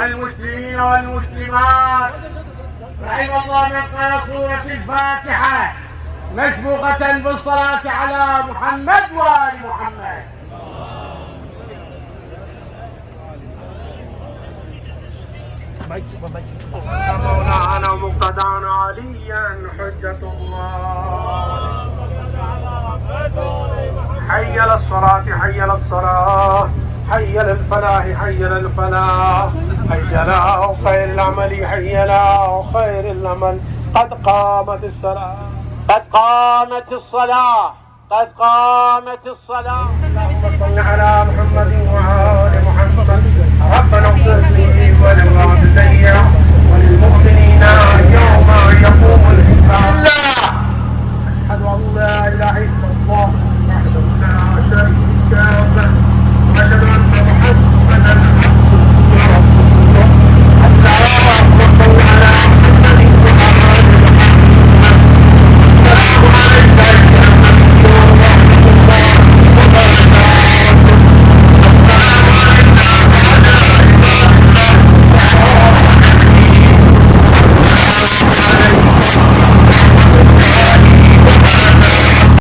والمسلمين والمسلمات رحم الله من قرأ سورة الفاتحة مسبوقة بالصلاة على محمد وآل محمد. مولانا مقتدانا عليا حجة الله. حي للصلاة حي للصلاة حي للفلاح حي للفلاح حي له خير العمل حي له خير العمل. قد قامت الصلاة قد قامت الصلاة قد قامت الصلاة. اللهم صل على محمد وآل محمد. ربنا اغفر لي ولوالدي